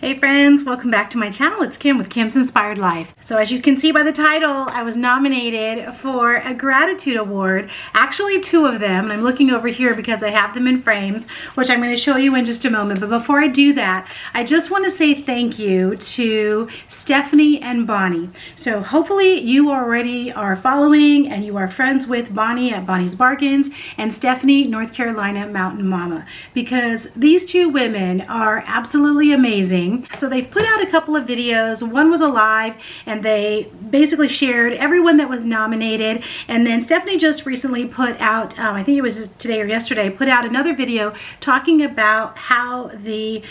Hey friends, welcome back to my channel. It's Kim with Kim's Inspired Life. So as you can see by the title, I was nominated for a gratitude award. Actually, two of them, and I'm looking over here because I have them in frames, which I'm going to show you in just a moment. But before I do that, I just want to say thank you to Stephanie and Bonnie. So hopefully you already are following and you are friends with Bonnie at Bonnie's Bargains and Stephanie, North Carolina Mountain Mama, because these two women are absolutely amazing. So they've put out a couple of videos. One was a live and they basically shared everyone that was nominated. And then Stephanie just recently put out, I think it was today or yesterday, put out another video talking about how the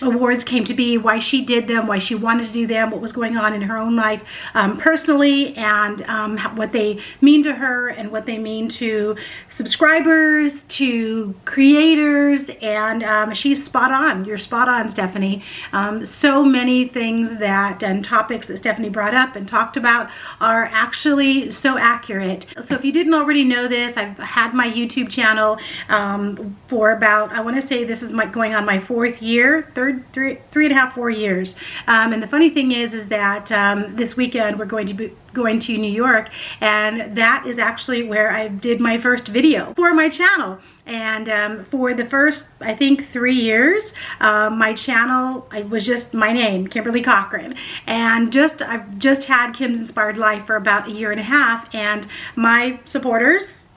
awards came to be, why she did them, why she wanted to do them, what was going on in her own life personally, and what they mean to her and what they mean to subscribers, to creators. And she's spot on. You're spot on, Stephanie. So many things and topics that Stephanie brought up and talked about are actually so accurate. So if you didn't already know this, I've had my YouTube channel for about, I want to say this is going on my fourth year, three and a half, 4 years. And the funny thing is that this weekend we're going to be going to New York, and that is actually where I did my first video for my channel. And for the first, I think, 3 years, my channel was just my name, Kimberly Cochran. And I've just had Kim's Inspired Life for about a year and a half, and my supporters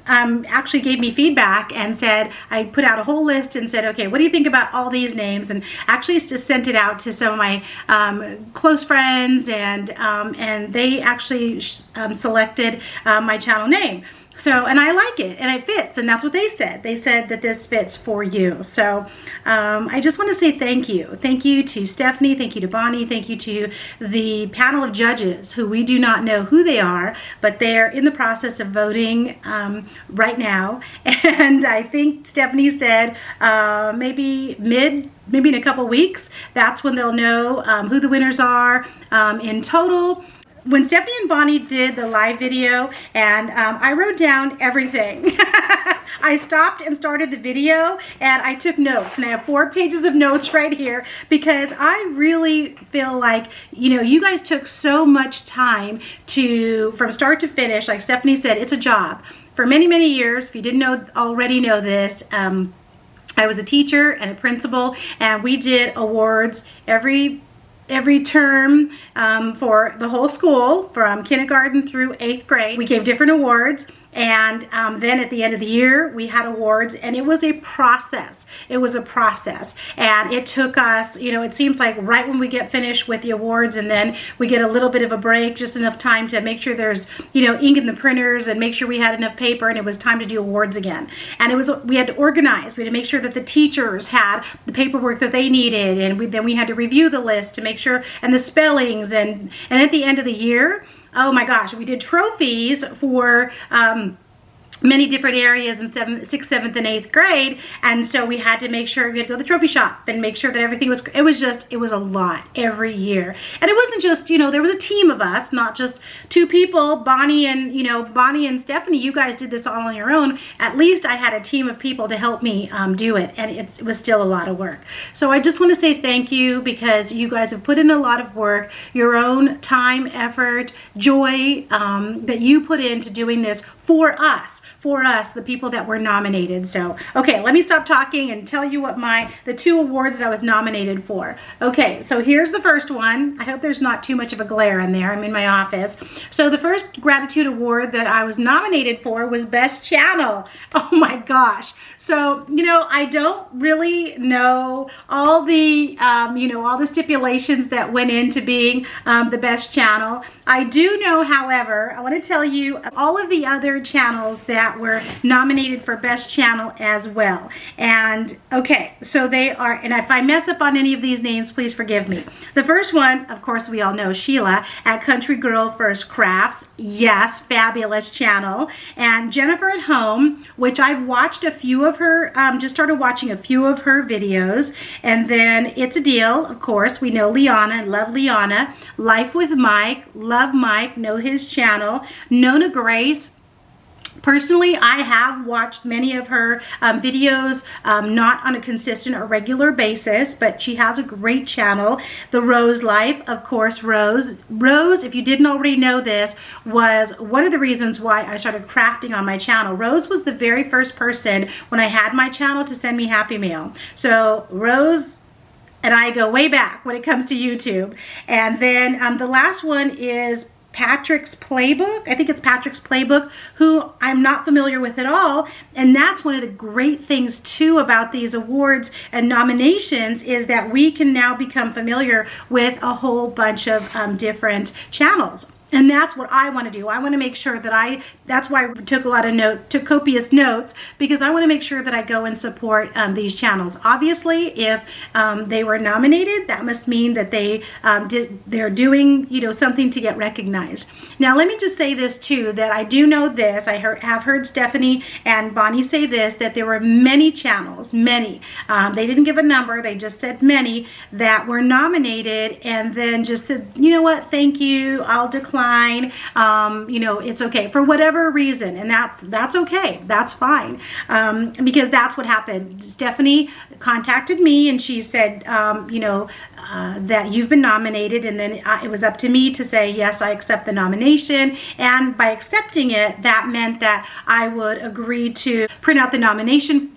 actually gave me feedback and said, I put out a whole list and said, okay, what do you think about all these names? And actually just sent it out to some of my close friends, and they actually selected my channel name. So, and I like it, and it fits, and that's what they said. They said that this fits for you. So, I just want to say thank you. Thank you to Stephanie, thank you to Bonnie, thank you to the panel of judges who we do not know who they are, but they're in the process of voting right now. And I think Stephanie said maybe in a couple weeks, that's when they'll know who the winners are in total. When Stephanie and Bonnie did the live video, and I wrote down everything. I stopped and started the video and I took notes, and I have 4 pages of notes right here because I really feel like, you know, you guys took so much time from start to finish. Like Stephanie said, it's a job. For many, many years, if you didn't already know this, I was a teacher and a principal, and we did awards every term for the whole school from kindergarten through 8th grade. We gave different awards, and then at the end of the year we had awards, and it was a process. It was a process, and it took us, you know, it seems like right when we get finished with the awards, and then we get a little bit of a break, just enough time to make sure there's, you know, ink in the printers and make sure we had enough paper, and it was time to do awards again. And we had to organize. We had to make sure that the teachers had the paperwork that they needed, and then we had to review the list to make sure, and the spellings, and at the end of the year, oh my gosh, we did trophies for many different areas in 6th, 7th, and 8th grade, and so we had to make sure we had to go to the trophy shop and make sure that everything was, it was a lot every year. And it wasn't just, you know, there was a team of us, not just 2 people, Bonnie and Stephanie, you guys did this all on your own. At least I had a team of people to help me do it, and it was still a lot of work. So I just want to say thank you, because you guys have put in a lot of work, your own time, effort, joy that you put into doing this for us, the people that were nominated. So, okay, let me stop talking and tell you what the 2 awards that I was nominated for. Okay, so here's the first one. I hope there's not too much of a glare in there. I'm in my office. So the first gratitude award that I was nominated for was Best Channel. Oh my gosh. So, you know, I don't really know all the, all the stipulations that went into being the best channel. I do know, however, I want to tell you all of the other channels that were nominated for Best Channel as well. And okay, so they are, and if I mess up on any of these names, please forgive me. The first one, of course, we all know Sheila at Country Girl First Crafts. Yes, fabulous channel. And Jennifer at Home, which I've watched a few of her, just started watching a few of her videos. And then It's a Deal, of course, we know Liana, love Liana. Life with Mike, love Mike, know his channel. Nona Grace, Personally, I have watched many of her videos, not on a consistent or regular basis, but she has a great channel, The Rose Life. Of course, Rose, if you didn't already know this, was one of the reasons why I started crafting on my channel. Rose was the very first person when I had my channel to send me Happy Mail. So Rose and I go way back when it comes to YouTube. And then the last one is Patrick's Playbook. I think it's Patrick's Playbook, who I'm not familiar with at all. And that's one of the great things too about these awards and nominations, is that we can now become familiar with a whole bunch of different channels. And that's what I want to do. I want to make sure that that's why I took copious notes, because I want to make sure that I go and support these channels. Obviously, if they were nominated, that must mean that they're doing, you know, something to get recognized. Now, let me just say this too, that I do know this. I have heard Stephanie and Bonnie say this, that there were many channels, many. They didn't give a number. They just said many that were nominated and then just said, you know what, thank you, I'll decline. You know, it's okay for whatever reason, and that's okay, that's fine, because that's what happened. Stephanie contacted me and she said, you know, that you've been nominated, and then it was up to me to say yes, I accept the nomination. And by accepting it, that meant that I would agree to print out the nomination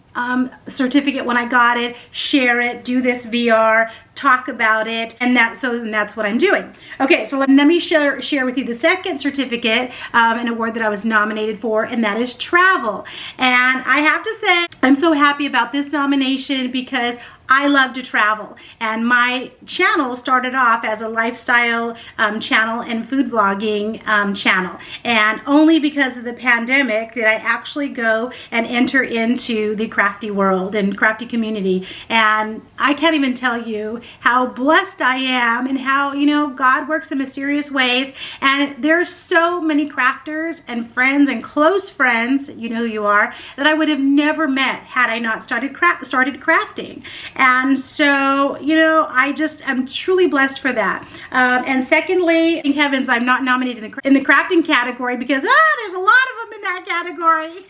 certificate when I got it, share it, do this VR, talk about it, and that's what I'm doing. Okay, so let me share with you the second certificate, an award that I was nominated for, and that is travel. And I have to say, I'm so happy about this nomination because I love to travel, and my channel started off as a lifestyle channel and food vlogging channel, and only because of the pandemic did I actually go and enter into the crafty world and crafty community. And I can't even tell you how blessed I am and how, you know, God works in mysterious ways. And there's so many crafters and friends and close friends, you know who you are, that I would have never met had I not started crafting. And so, you know, I'm truly blessed for that. And secondly, thank heavens I'm not nominated in the crafting category, because there's a lot of them in that category.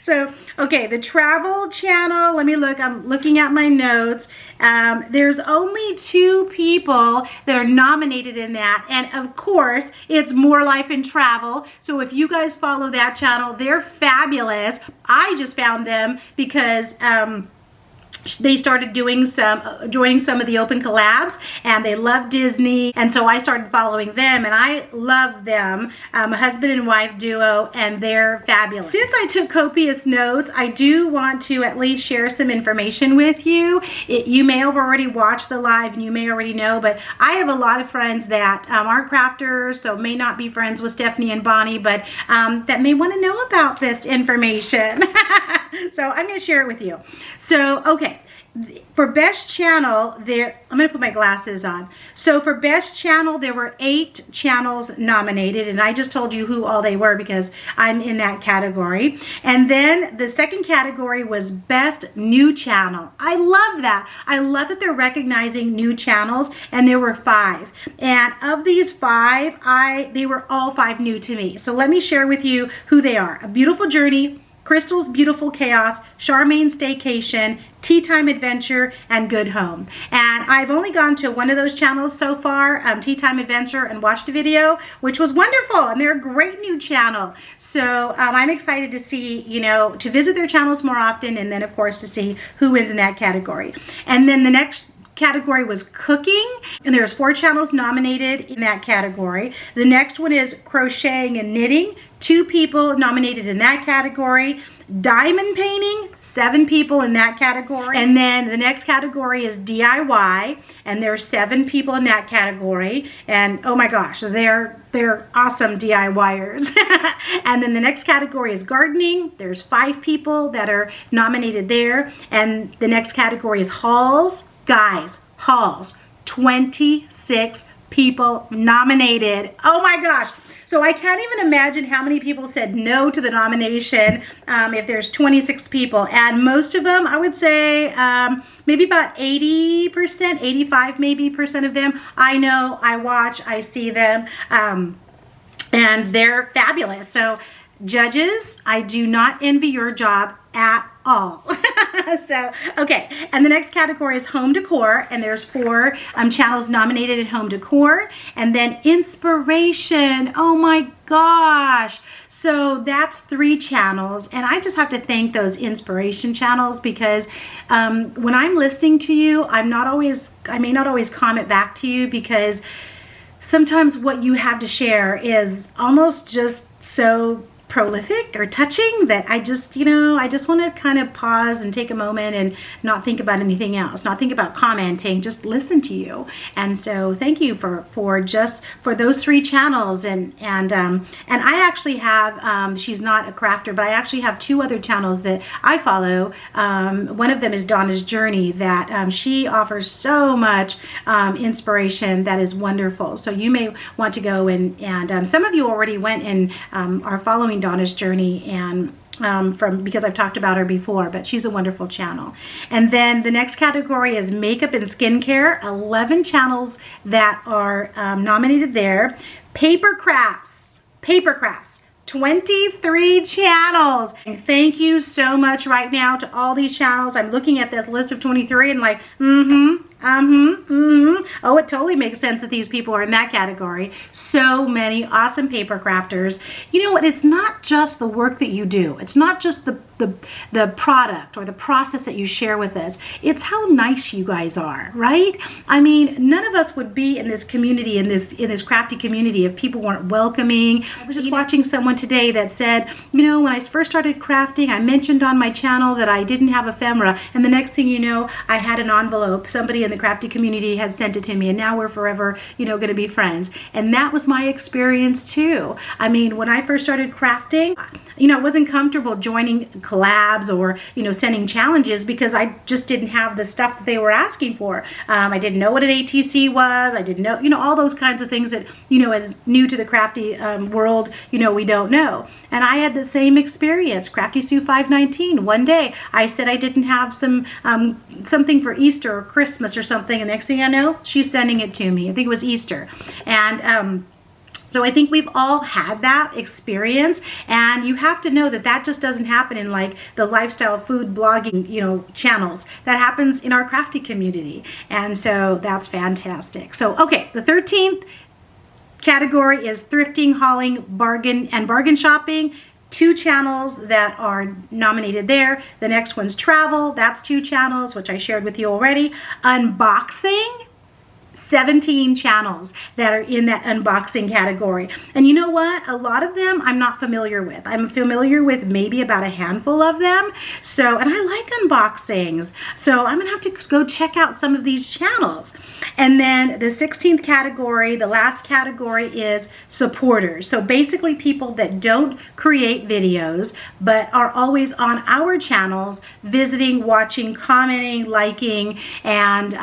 So, okay, the travel channel, let me look. I'm looking at my notes. There's only 2 people that are nominated in that. And of course, it's More Life and Travel. So if you guys follow that channel, they're fabulous. I just found them because they started doing joining some of the open collabs, and they love Disney, and so I started following them, and I love them. A husband and wife duo, and they're fabulous. Since I took copious notes, I do want to at least share some information with you. You may have already watched the live, and you may already know, but I have a lot of friends that aren't crafters, so may not be friends with Stephanie and Bonnie, but that may want to know about this information. So I'm going to share it with you. So, okay. For Best Channel, I'm going to put my glasses on. So for Best Channel, there were 8 channels nominated, and I just told you who all they were because I'm in that category. And then the second category was Best New Channel. I love that. I love that they're recognizing new channels, and there were 5. And of these 5, they were all 5 new to me. So let me share with you who they are. A Beautiful Journey, Crystal's Beautiful Chaos, Charmaine's Staycation, Tea Time Adventure, and Good Home. And I've only gone to one of those channels so far, Tea Time Adventure, and watched a video, which was wonderful, and they're a great new channel. So I'm excited to see, you know, to visit their channels more often, and then of course to see who wins in that category. And then the next category was cooking, and there's 4 channels nominated in that category. The next one is crocheting and knitting, 2 people nominated in that category. Diamond painting, 7 people in that category. And then the next category is DIY, and there's 7 people in that category. And oh my gosh, they're awesome DIYers. And then the next category is gardening. There's 5 people that are nominated there. And the next category is hauls. Guys, hauls, 26 people nominated. Oh my gosh. So I can't even imagine how many people said no to the nomination if there's 26 people. And most of them, I would say maybe about 80%, 85 maybe % of them, I know, I watch, I see them, and they're fabulous. So Judges, I do not envy your job at all. So, okay, and the next category is home decor, and there's 4 channels nominated in home decor, and then inspiration. Oh my gosh, so that's 3 channels, and I just have to thank those inspiration channels, because when I'm listening to you, I may not always comment back to you, because sometimes what you have to share is almost just so prolific or touching that I just want to kind of pause and take a moment and not think about anything else, not think about commenting, just listen to you. And so thank you for those 3 channels. And I actually have, she's not a crafter, but I actually have 2 other channels that I follow. One of them is Donna's Journey, that she offers so much inspiration that is wonderful. So you may want to go and some of you already went and are following Donna's Journey, and because I've talked about her before, but she's a wonderful channel. And then the next category is makeup and skincare. 11 channels that are nominated there. Paper crafts, 23 channels. And thank you so much right now to all these channels. I'm looking at this list of 23 and like, oh, it totally makes sense that these people are in that category. So many awesome paper crafters. You know what? It's not just the work that you do. It's not just the product or the process that you share with us. It's how nice you guys are, right? I mean, none of us would be in this community, in this crafty community, if people weren't welcoming. I was just watching someone today that said, you know, when I first started crafting, I mentioned on my channel that I didn't have ephemera, and the next thing you know, I had an envelope. Somebody in the crafty community had sent it to me, and now we're forever, going to be friends. And that was my experience too. I mean, when I first started crafting, I wasn't comfortable joining collabs or, sending challenges, because I just didn't have the stuff that they were asking for. I didn't know what an ATC was. I didn't know, all those kinds of things that, as new to the crafty world, we don't know. And I had the same experience. Crafty Sue 519. One day I said I didn't have something for Easter or Christmas or something, and next thing I know, she's sending it to me. I think it was Easter. And so I think we've all had that experience, and you have to know that that just doesn't happen in like the lifestyle food blogging, channels. That happens in our crafty community, and so that's fantastic. So, okay, the 13th category is thrifting, hauling, bargain shopping. 2 channels that are nominated there. The next one's travel. That's 2 channels, which I shared with you already. Unboxing. 17 channels that are in that unboxing category. And you know what? A lot of them I'm not familiar with. I'm familiar with maybe about a handful of them. So, and I like unboxings. So I'm gonna have to go check out some of these channels. And then the 16th category, the last category, is supporters. So basically people that don't create videos, but are always on our channels, visiting, watching, commenting, liking, and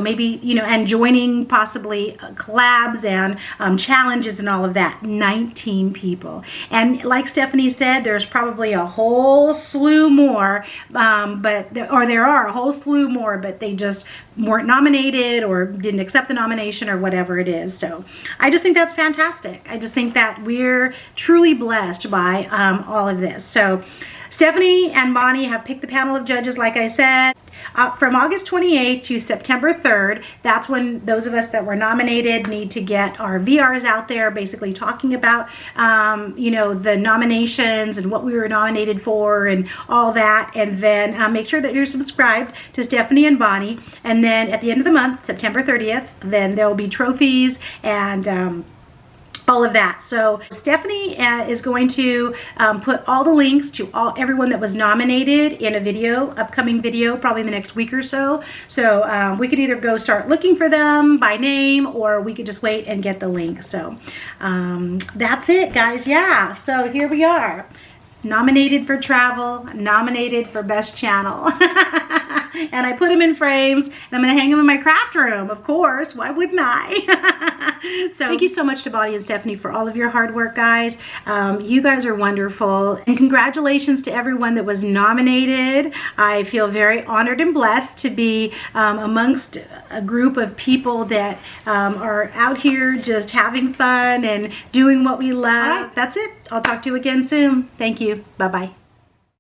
maybe, and joining possibly collabs and challenges and all of that. 19 people. And like Stephanie said, there's probably a whole slew more, there are a whole slew more, but they just weren't nominated or didn't accept the nomination or whatever it is. So I just think that's fantastic. I just think that we're truly blessed by all of this. So Stephanie and Bonnie have picked the panel of judges, like I said. From August 28th to September 3rd, that's when those of us that were nominated need to get our VRs out there, basically talking about, the nominations and what we were nominated for and all that. And then make sure that you're subscribed to Stephanie and Bonnie. And then at the end of the month, September 30th, then there'll be trophies and all of that. So Stephanie is going to put all the links to everyone that was nominated in a upcoming video, probably in the next week or so. So we could either go start looking for them by name, or we could just wait and get the link. So that's it, guys. Yeah, so here we are. Nominated for travel, nominated for best channel. and I put them in frames, and I'm gonna hang them in my craft room, of course. Why wouldn't I? So thank you so much to Bonnie and Stephanie for all of your hard work, guys. You guys are wonderful, and congratulations to everyone that was nominated. I feel very honored and blessed to be amongst a group of people that are out here just having fun and doing what we love. All right, that's it. I'll talk to you again soon. Thank you. Bye-bye.